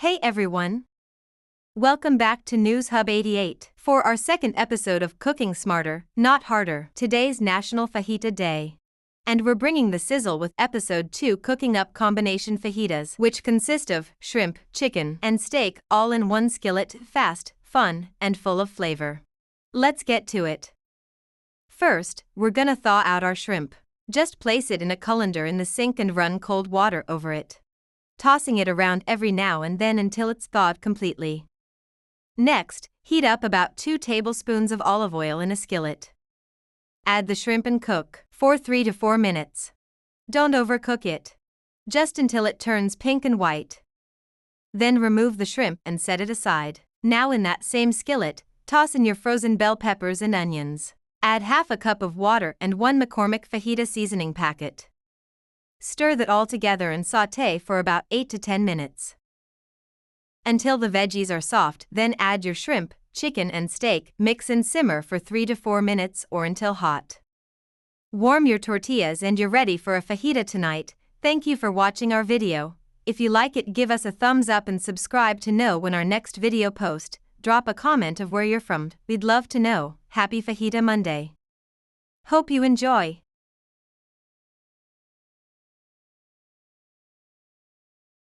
Hey everyone! Welcome back to News Hub 88 for our second episode of Cooking Smarter, Not Harder. Today's National Fajita Day. And we're bringing the sizzle with episode 2, cooking up combination fajitas, which consist of shrimp, chicken, and steak all in one skillet, fast, fun, and full of flavor. Let's get to it. First, we're gonna thaw out our shrimp. Just place it in a colander in the sink and run cold water over it, tossing it around every now and then until it's thawed completely. Next, heat up about 2 tablespoons of olive oil in a skillet. Add the shrimp and cook for 3 to 4 minutes. Don't overcook it, just until it turns pink and white. Then remove the shrimp and set it aside. Now in that same skillet, toss in your frozen bell peppers and onions. Add half a cup of water and 1 McCormick fajita seasoning packet. Stir that all together and sauté for about 8 to 10 minutes. Until the veggies are soft, then add your shrimp, chicken and steak, mix and simmer for 3 to 4 minutes or until hot. Warm your tortillas and you're ready for a fajita tonight. Thank you for watching our video. If you like it, give us a thumbs up and subscribe to know when our next video post. Drop a comment of where you're from, we'd love to know. Happy Fajita Monday. Hope you enjoy.